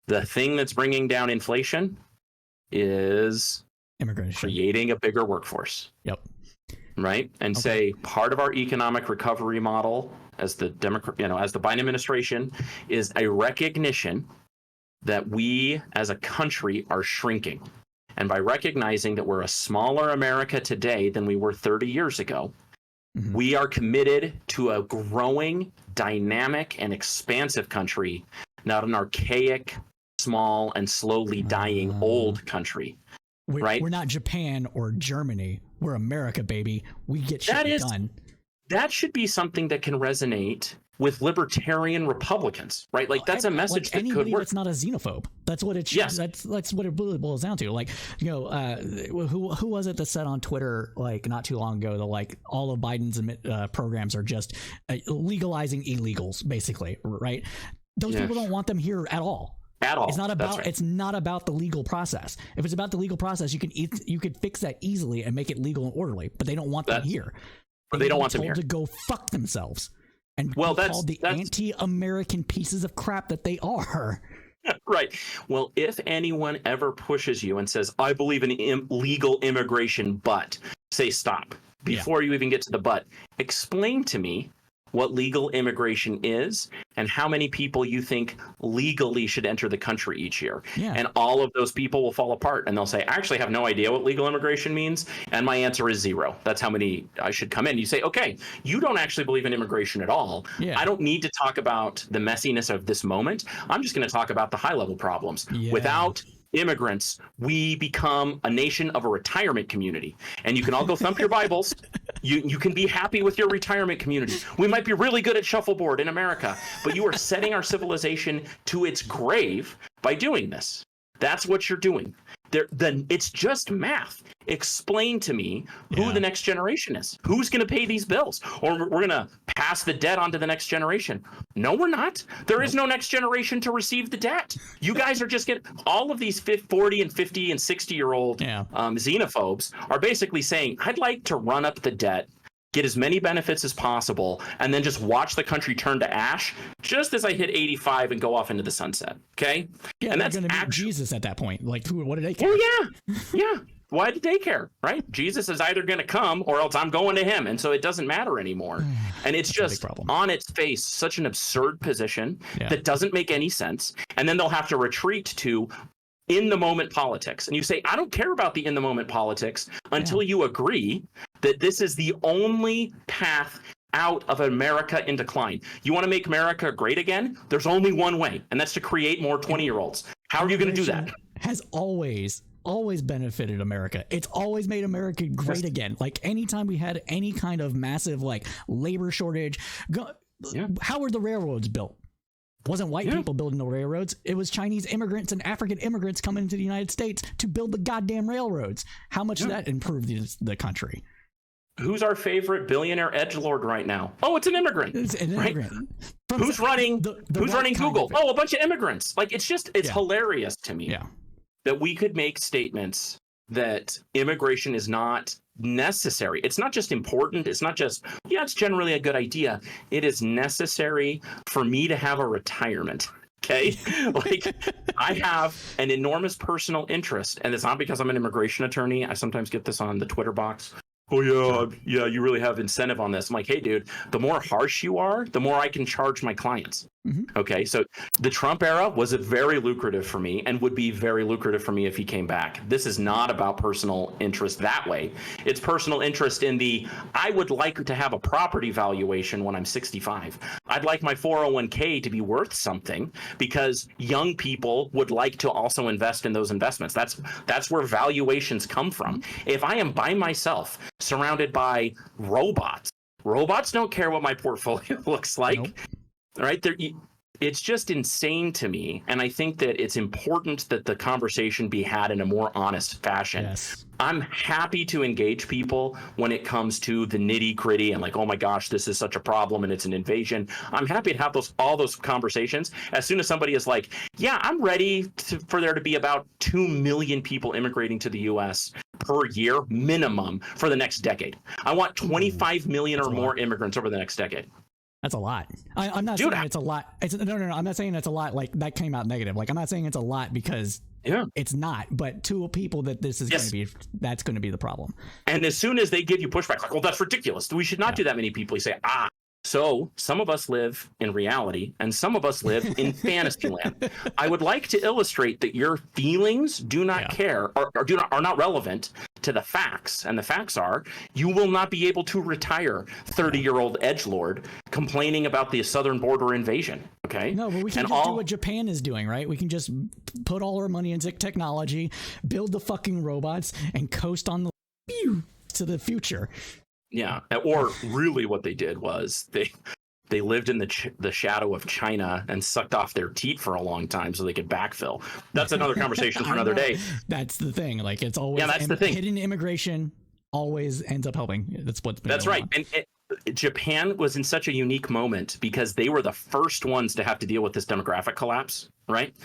the thing that's bringing down inflation is immigration, creating a bigger workforce. Yep. Right. And say part of our economic recovery model as the as the Biden administration is a recognition that we as a country are shrinking. And by recognizing that we're a smaller America today than we were 30 years ago, we are committed to a growing, dynamic, and expansive country, not an archaic, small, and slowly dying old country. Right? We're not Japan or Germany. We're America, baby. We get shit done. That should be something that can resonate with libertarian Republicans, right? Like that's a message that could work. That's not a xenophobe. That's what it should. Yes. That's what it really boils down to. Like, who was it that said on Twitter like not too long ago that like all of Biden's programs are just legalizing illegals, basically, right? Those people don't want them here at all. At all. It's not about it's not about the legal process. If it's about the legal process, you could fix that easily and make it legal and orderly. But they don't want them here. But they don't want them here to go fuck themselves. And that's called the anti-American pieces of crap that they are. Right. Well, if anyone ever pushes you and says, I believe in legal immigration, but say stop before you even get to the but, explain to me what legal immigration is and how many people you think legally should enter the country each year. Yeah. And all of those people will fall apart and they'll say, I actually have no idea what legal immigration means. And my answer is 0. That's how many I should come in. You say, okay, you don't actually believe in immigration at all. Yeah. I don't need to talk about the messiness of this moment. I'm just going to talk about the high level problems. Yeah. Without immigrants, we become a nation of a retirement community. And you can all go thump your Bibles. You can be happy with your retirement community. We might be really good at shuffleboard in America, but you are setting our civilization to its grave by doing this. That's what you're doing. Then it's just math. Explain to me who the next generation is. Who's going to pay these bills? Or we're going to pass the debt on to the next generation. No, we're not. There is no next generation to receive the debt. You guys are just getting all of these 40 and 50 and 60-year-old xenophobes are basically saying, I'd like to run up the debt get as many benefits as possible, and then just watch the country turn to ash just as I hit 85 and go off into the sunset. Okay? Yeah, and that's that's going to be actually Jesus at that point. Like, what did they care? Oh yeah. Why did they care, right? Jesus is either going to come or else I'm going to him. And so it doesn't matter anymore. And it's just on its face, such an absurd position that doesn't make any sense. And then they'll have to retreat to in the moment politics. And you say, I don't care about the in the moment politics until you agree that this is the only path out of America in decline. You want to make America great again? There's only one way, and that's to create more 20-year-olds. How are you going to do that? Has always benefited America. It's always made America great again. Like anytime we had any kind of massive like labor shortage, how were the railroads built? Wasn't white people building the railroads. It was Chinese immigrants and African immigrants coming into the United States to build the goddamn railroads. How much did that improve the country? Who's our favorite billionaire edgelord right now? Oh, it's an immigrant. It's an immigrant. Right? Who's running Google? Oh, a bunch of immigrants. Like it's hilarious to me that we could make statements that immigration is not necessary. It's not just important. It's not just, it's generally a good idea. It is necessary for me to have a retirement. Okay. Like I have an enormous personal interest, and it's not because I'm an immigration attorney. I sometimes get this on the Twitter box. Oh yeah, you really have incentive on this. I'm like, hey dude, the more harsh you are, the more I can charge my clients. Okay, so the Trump era was very lucrative for me and would be very lucrative for me if he came back. This is not about personal interest that way. It's personal interest in I would like to have a property valuation when I'm 65. I'd like my 401k to be worth something because young people would like to also invest in those investments. That's where valuations come from. If I am by myself, surrounded by robots don't care what my portfolio looks like. Nope. Right there, it's just insane to me, and I think that it's important that the conversation be had in a more honest fashion. Yes. I'm happy to engage people when it comes to the nitty gritty and like, oh my gosh, this is such a problem and it's an invasion. I'm happy to have all those conversations. As soon as somebody is like, yeah, I'm ready for there to be about 2 million people immigrating to the U.S. per year minimum for the next decade. I want 25 million or more immigrants over the next decade. That's a lot. I'm not saying it's a lot. No. I'm not saying it's a lot. Like that came out negative. Like I'm not saying it's a lot because it's not. But to people that this is going to be, that's going to be the problem. And as soon as they give you pushback, like, well, that's ridiculous. We should not do that many people. You say, so some of us live in reality and some of us live in fantasy land. I would like to illustrate that your feelings do not care or are not relevant to the facts. And the facts are you will not be able to retire 30-year-old edgelord complaining about the southern border invasion. Okay. No, but we can just do what Japan is doing, right? We can just put all our money into technology, build the fucking robots, and coast on to the future. Yeah, or really what they did was they lived in the shadow of China and sucked off their teat for a long time so they could backfill. That's another conversation for another day. That's the thing. Like it's always the thing. Hidden immigration always ends up helping. That's right. And Japan was in such a unique moment because they were the first ones to have to deal with this demographic collapse, right?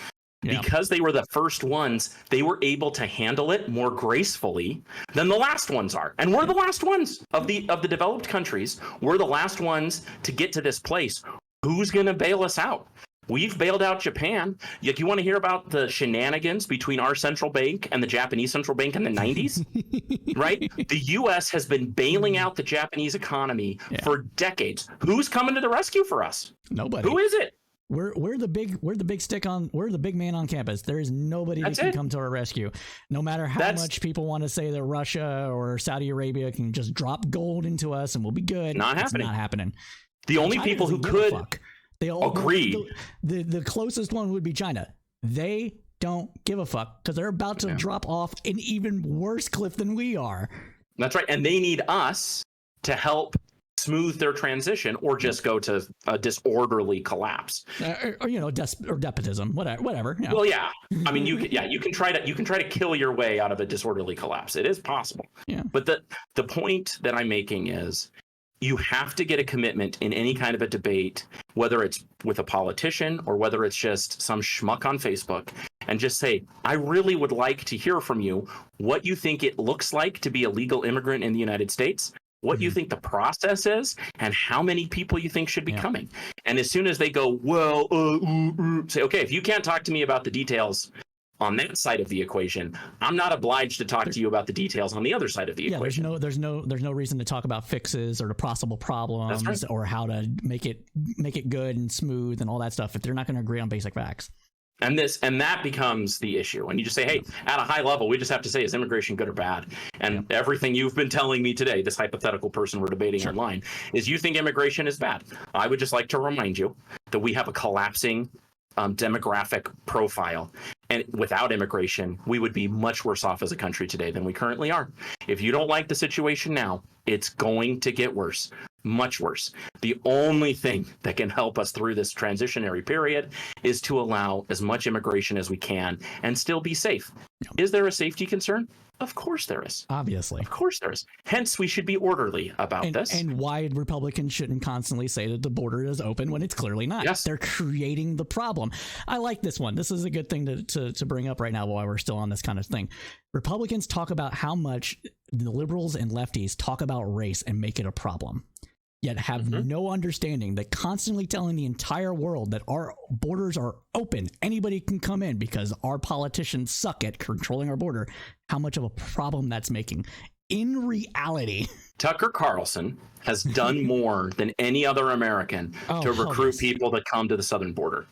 Yeah. Because they were the first ones, they were able to handle it more gracefully than the last ones are. And we're the last ones of the developed countries. We're the last ones to get to this place. Who's going to bail us out? We've bailed out Japan. You want to hear about the shenanigans between our central bank and the Japanese central bank in the 90s? Right? The U.S. has been bailing out the Japanese economy for decades. Who's coming to the rescue for us? Nobody. Who is it? We're the big man on campus. There is nobody that can come to our rescue. No matter how much people want to say that Russia or Saudi Arabia can just drop gold into us and we'll be good. It's not happening. The only people who could agree. The closest one would be China. They don't give a fuck because they're about to drop off an even worse cliff than we are. That's right. And they need us to help smooth their transition or just go to a disorderly collapse or despotism, whatever. Well, yeah, I mean, you can try to kill your way out of a disorderly collapse. It is possible. Yeah. But the point that I'm making is you have to get a commitment in any kind of a debate, whether it's with a politician or whether it's just some schmuck on Facebook, and just say, I really would like to hear from you what you think it looks like to be a legal immigrant in the United States. what you think the process is, and how many people you think should be coming. And as soon as they go, well, say, okay, if you can't talk to me about the details on that side of the equation, I'm not obliged to talk to you about the details on the other side of the equation. There's no reason to talk about fixes or the possible problems or how to make it good and smooth and all that stuff if they're not going to agree on basic facts. And that becomes the issue. And you just say, hey, at a high level, we just have to say, is immigration good or bad? And everything you've been telling me today, this hypothetical person we're debating online, is you think immigration is bad. I would just like to remind you that we have a collapsing demographic profile. And without immigration, we would be much worse off as a country today than we currently are. If you don't like the situation now, it's going to get worse, much worse. The only thing that can help us through this transitionary period is to allow as much immigration as we can and still be safe. Is there a safety concern? Of course there is. Obviously. Of course there is. Hence, we should be orderly about this. And why Republicans shouldn't constantly say that the border is open when it's clearly not. Yes. They're creating the problem. I like this one. This is a good thing to bring up right now while we're still on this kind of thing. Republicans talk about how much the liberals and lefties talk about race and make it a problem, yet have no understanding that constantly telling the entire world that our borders are open, anybody can come in because our politicians suck at controlling our border, how much of a problem that's making. In reality, Tucker Carlson has done more than any other American to recruit people to come to the southern border.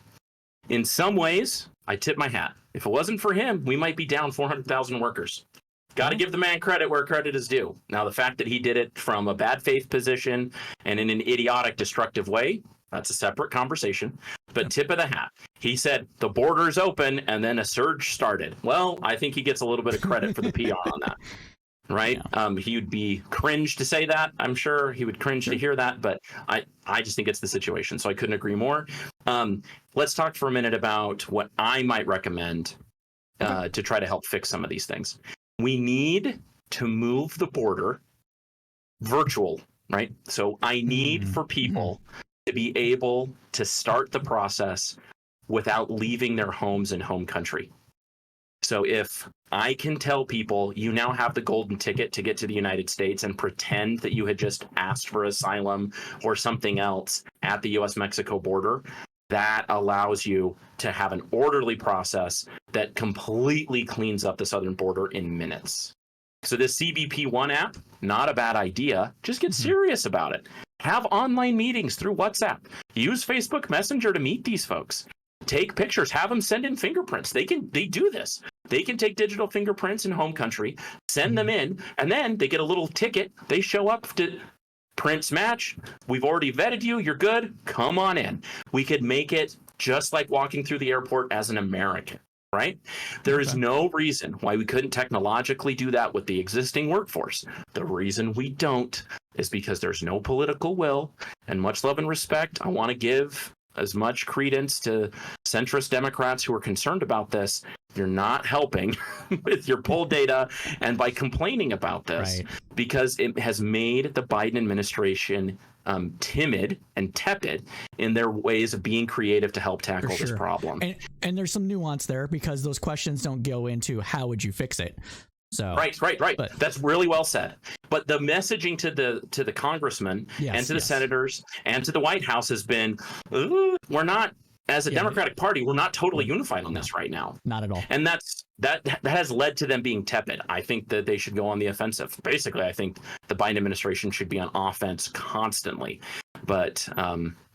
In some ways, I tip my hat. If it wasn't for him, we might be down 400,000 workers. Got to give the man credit where credit is due. Now, the fact that he did it from a bad faith position and in an idiotic, destructive way, that's a separate conversation. But tip of the hat. He said the border's open and then a surge started. Well, I think he gets a little bit of credit for the PR on that. Right? Yeah. He would be cringe to say that. I'm sure he would cringe to hear that, but I just think it's the situation. So I couldn't agree more. Let's talk for a minute about what I might recommend to try to help fix some of these things. We need to move the border virtual, right? So I need for people to be able to start the process without leaving their homes and home country. So if I can tell people you now have the golden ticket to get to the United States and pretend that you had just asked for asylum or something else at the US-Mexico border, that allows you to have an orderly process that completely cleans up the southern border in minutes. So this CBP1 app, not a bad idea. Just get serious about it. Have online meetings through WhatsApp. Use Facebook Messenger to meet these folks. Take pictures, have them send in fingerprints. They do this. They can take digital fingerprints in home country, send them in, and then they get a little ticket. They show up to prints match. We've already vetted you. You're good. Come on in. We could make it just like walking through the airport as an American, right? There is no reason why we couldn't technologically do that with the existing workforce. The reason we don't is because there's no political will, and much love and respect. I want to give as much credence to centrist Democrats who are concerned about this. You're not helping with your poll data and by complaining about this, because it has made the Biden administration timid and tepid in their ways of being creative to help tackle this problem. And there's some nuance there because those questions don't go into how would you fix it. So right. But that's really well said. But the messaging to the congressmen and to the senators and to the White House has been, we're not, as a Democratic Party, we're not totally unified on this right now. Not at all. And that has led to them being tepid. I think that they should go on the offensive. Basically, I think the Biden administration should be on offense constantly. But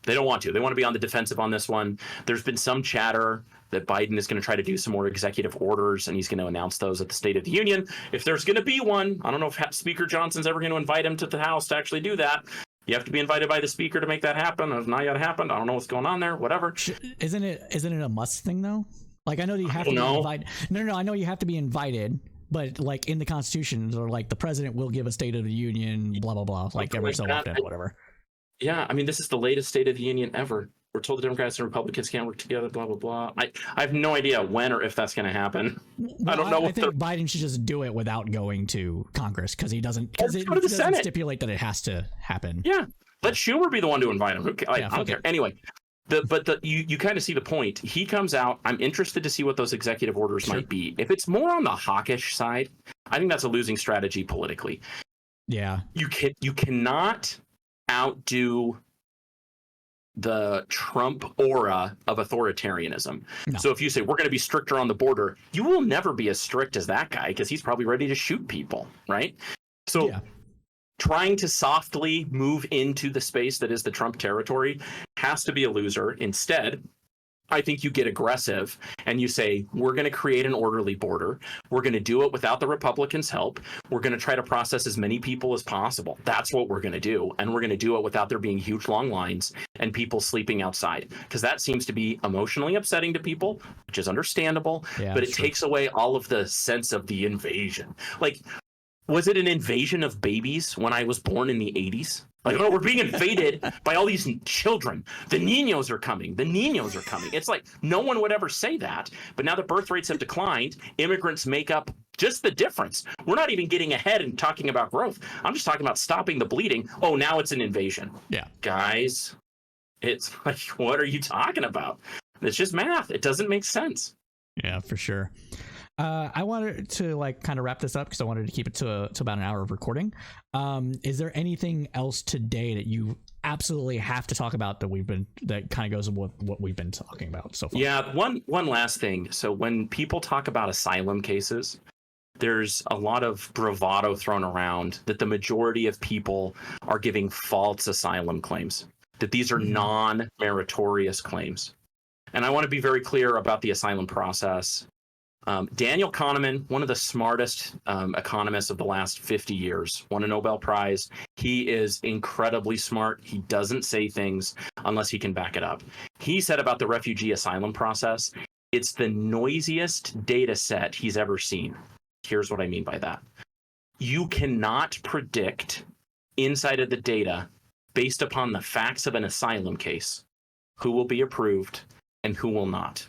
they don't want to. They want to be on the defensive on this one. There's been some chatter that Biden is going to try to do some more executive orders, and he's going to announce those at the State of the Union. If there's going to be one, I don't know if Speaker Johnson's ever going to invite him to the House to actually do that. You have to be invited by the Speaker to make that happen. It's not yet happened. I don't know what's going on there. Whatever. Isn't it a must thing though? Like I know that you have to be invited. No. I know you have to be invited, but like in the Constitution, or like the president will give a State of the Union, blah blah blah, like every so often, whatever. Yeah, I mean, this is the latest State of the Union ever. We're told the Democrats and Republicans can't work together, blah, blah, blah. I have no idea when or if that's going to happen. Well, I don't know. I think Biden should just do it without going to Congress because it doesn't stipulate that it has to happen. Yeah. Let Schumer be the one to invite him. I don't care. Anyway, you kind of see the point. He comes out. I'm interested to see what those executive orders might be. If it's more on the hawkish side, I think that's a losing strategy politically. Yeah. You cannot outdo the Trump aura of authoritarianism. No. So if you say we're going to be stricter on the border, you will never be as strict as that guy because he's probably ready to shoot people, right? So Yeah. trying to softly move into the space that is the Trump territory has to be a loser. Instead, I think you get aggressive and you say, we're going to create an orderly border. We're going to do it without the Republicans' help. We're going to try to process as many people as possible. That's what we're going to do. And we're going to do it without there being huge long lines and people sleeping outside, because that seems to be emotionally upsetting to people, which is understandable. Yeah, but it takes away all of the sense of the invasion. Like, was it an invasion of babies when I was born in the 80s? Like, oh, we're being invaded by all these children. The ninos are coming. The ninos are coming. It's like no one would ever say that. But now the birth rates have declined. Immigrants make up just the difference. We're not even getting ahead and talking about growth. I'm just talking about stopping the bleeding. Oh, now it's an invasion. Yeah. Guys, it's like, what are you talking about? It's just math. It doesn't make sense. Yeah, for sure. I wanted to like kind of wrap this up because I wanted to keep it to about an hour of recording. Is there anything else today that you absolutely have to talk about that kind of goes with what we've been talking about so far? Yeah, one last thing. So when people talk about asylum cases, there's a lot of bravado thrown around that the majority of people are giving false asylum claims, that these are non-meritorious claims. And I want to be very clear about the asylum process. Daniel Kahneman, one of the smartest economists of the last 50 years, won a Nobel Prize. He is incredibly smart. He doesn't say things unless he can back it up. He said about the refugee asylum process, it's the noisiest data set he's ever seen. Here's what I mean by that. You cannot predict inside of the data based upon the facts of an asylum case who will be approved and who will not.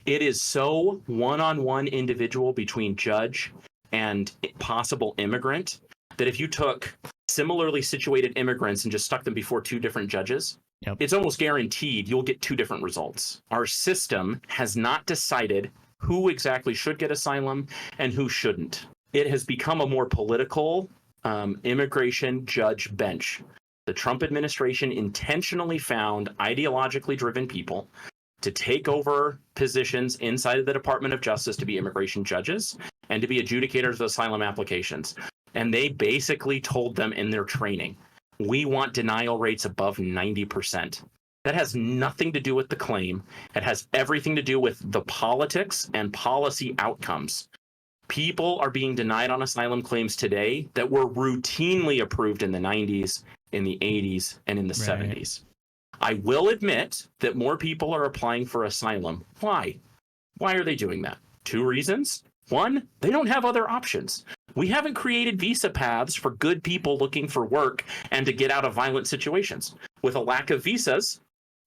It is so one-on-one individual between judge and possible immigrant that if you took similarly situated immigrants and just stuck them before two different judges, it's almost guaranteed you'll get two different results. Our system has not decided who exactly should get asylum and who shouldn't. It has become a more political immigration judge bench. The Trump administration intentionally found ideologically driven people to take over positions inside of the Department of Justice to be immigration judges and to be adjudicators of asylum applications. And they basically told them in their training, we want denial rates above 90%. That has nothing to do with the claim. It has everything to do with the politics and policy outcomes. People are being denied on asylum claims today that were routinely approved in the 90s, in the 80s, and in the 70s. I will admit that more people are applying for asylum. Why? Why are they doing that? Two reasons. One, they don't have other options. We haven't created visa paths for good people looking for work and to get out of violent situations. With a lack of visas,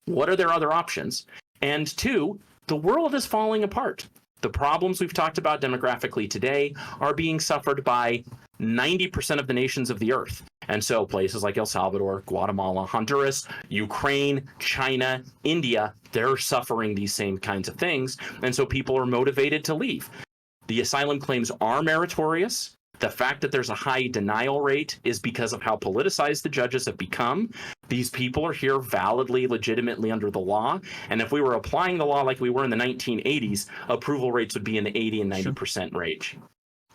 what are their other options? And two, the world is falling apart. The problems we've talked about demographically today are being suffered by 90% of the nations of the earth. And so places like El Salvador, Guatemala, Honduras, Ukraine, China, India, they're suffering these same kinds of things. And so people are motivated to leave. The asylum claims are meritorious. The fact that there's a high denial rate is because of how politicized the judges have become. These people are here validly, legitimately under the law. And if we were applying the law like we were in the 1980s, approval rates would be in the 80 and 90% range.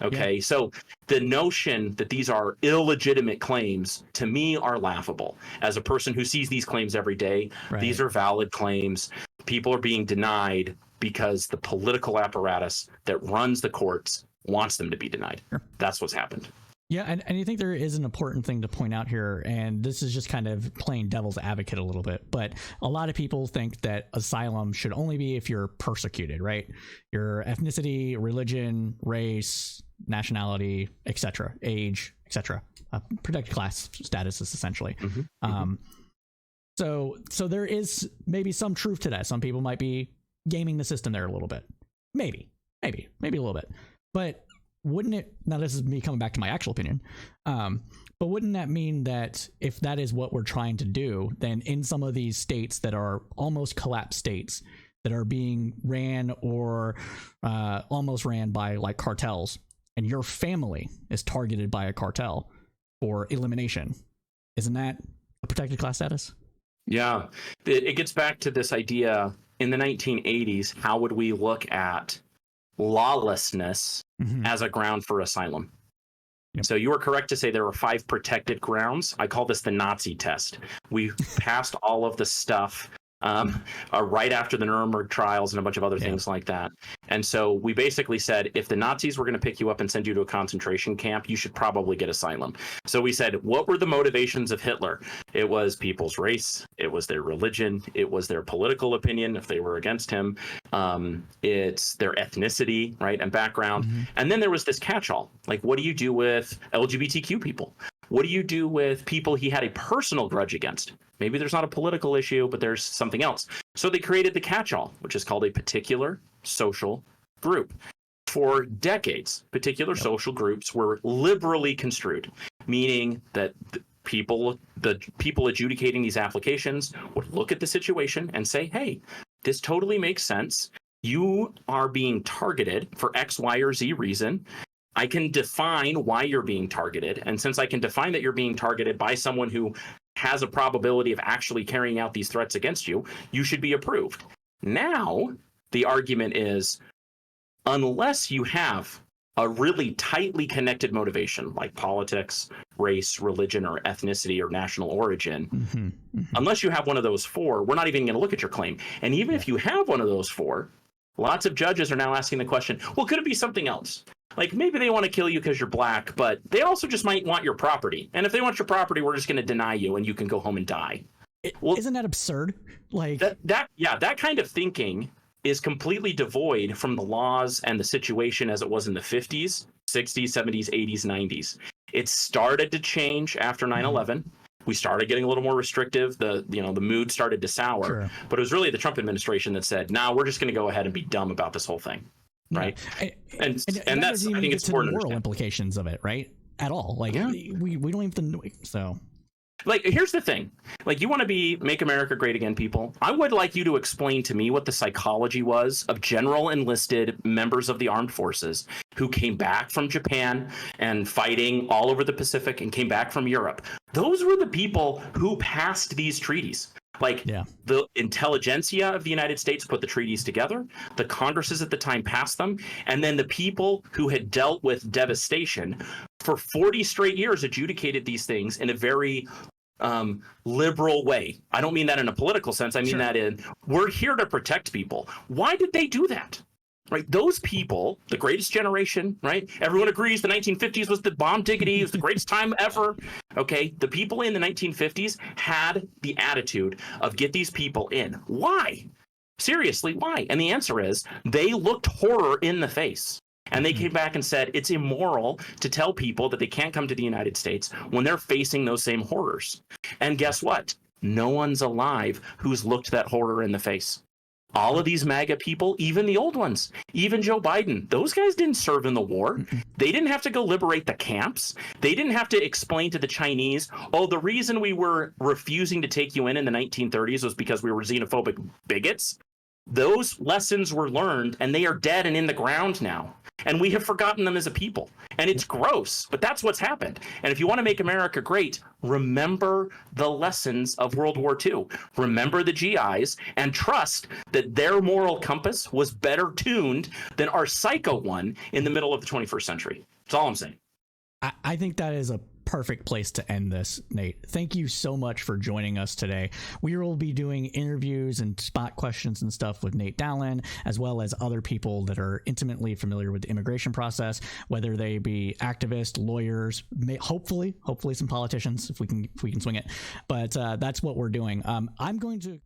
Okay, so the notion that these are illegitimate claims, to me, are laughable. As a person who sees these claims every day, these are valid claims. People are being denied because the political apparatus that runs the courts wants them to be denied. That's what's happened. Yeah, and I think there is an important thing to point out here, and this is just kind of playing devil's advocate a little bit, but a lot of people think that asylum should only be if you're persecuted, right? Your ethnicity, religion, race, nationality, etc., age, etc., protected class status is essentially. So there is maybe some truth to that. Some people might be gaming the system there a little bit. Maybe a little bit. But wouldn't it, now this is me coming back to my actual opinion, but wouldn't that mean that if that is what we're trying to do, then in some of these states that are almost collapsed states that are being ran or almost ran by like cartels, and your family is targeted by a cartel, for elimination. Isn't that a protected class status? Yeah, it gets back to this idea in the 1980s. How would we look at lawlessness as a ground for asylum? Yep. So you are correct to say there were 5 protected grounds. I call this the Nazi test. We passed all of the stuff right after the Nuremberg trials and a bunch of other things like that. And so we basically said, if the Nazis were going to pick you up and send you to a concentration camp, you should probably get asylum. So we said, what were the motivations of Hitler? It was people's race. It was their religion. It was their political opinion, if they were against him. It's their ethnicity, right, and background. And then there was this catch-all. Like, what do you do with LGBTQ people? What do you do with people he had a personal grudge against? Maybe there's not a political issue, but there's something else. So they created the catch-all, which is called a particular social group. For decades, particular social groups were liberally construed, meaning that the people adjudicating these applications would look at the situation and say, hey, this totally makes sense. You are being targeted for X, Y, or Z reason. I can define why you're being targeted. And since I can define that you're being targeted by someone who has a probability of actually carrying out these threats against you, you should be approved. Now, the argument is, unless you have a really tightly connected motivation, like politics, race, religion, or ethnicity, or national origin, unless you have one of those 4, we're not even going to look at your claim. And even if you have one of those 4, lots of judges are now asking the question, well, could it be something else? Like, maybe they want to kill you because you're black, but they also just might want your property. And if they want your property, we're just going to deny you and you can go home and die. Well, isn't that absurd? Like that kind of thinking is completely devoid from the laws and the situation as it was in the 50s, 60s, 70s, 80s, 90s. It started to change after 9/11. We started getting a little more restrictive. The mood started to sour. But it was really the Trump administration that said, "Nah, we're just going to go ahead and be dumb about this whole thing." Right. And that's, I think it's important. The moral implications of it, right? At all. Like, we don't even know. So, like, here's the thing. Like, you want to make America great again, people. I would like you to explain to me what the psychology was of general enlisted members of the armed forces who came back from Japan and fighting all over the Pacific and came back from Europe. Those were the people who passed these treaties. Like, the intelligentsia of the United States put the treaties together, the Congresses at the time passed them, and then the people who had dealt with devastation for 40 straight years adjudicated these things in a very liberal way. I don't mean that in a political sense. I mean that in, we're here to protect people. Why did they do that? Right, those people, the greatest generation, right? Everyone agrees the 1950s was the bomb diggity, it was the greatest time ever. Okay, the people in the 1950s had the attitude of get these people in. Why? Seriously, why? And the answer is they looked horror in the face. And they came back and said it's immoral to tell people that they can't come to the United States when they're facing those same horrors. And guess what? No one's alive who's looked that horror in the face. All of these MAGA people, even the old ones, even Joe Biden, those guys didn't serve in the war. They didn't have to go liberate the camps. They didn't have to explain to the Chinese, oh, the reason we were refusing to take you in the 1930s was because we were xenophobic bigots. Those lessons were learned, and they are dead and in the ground now. And we have forgotten them as a people. And it's gross, but that's what's happened. And if you want to make America great, remember the lessons of World War II. Remember the GIs and trust that their moral compass was better tuned than our psycho one in the middle of the 21st century. That's all I'm saying. I think that is a perfect place to end this, Nate. Thank you so much for joining us today. We will be doing interviews and spot questions and stuff with Nate Dallon, as well as other people that are intimately familiar with the immigration process, whether they be activists, lawyers, hopefully some politicians, if we can swing it. But that's what we're doing. I'm going to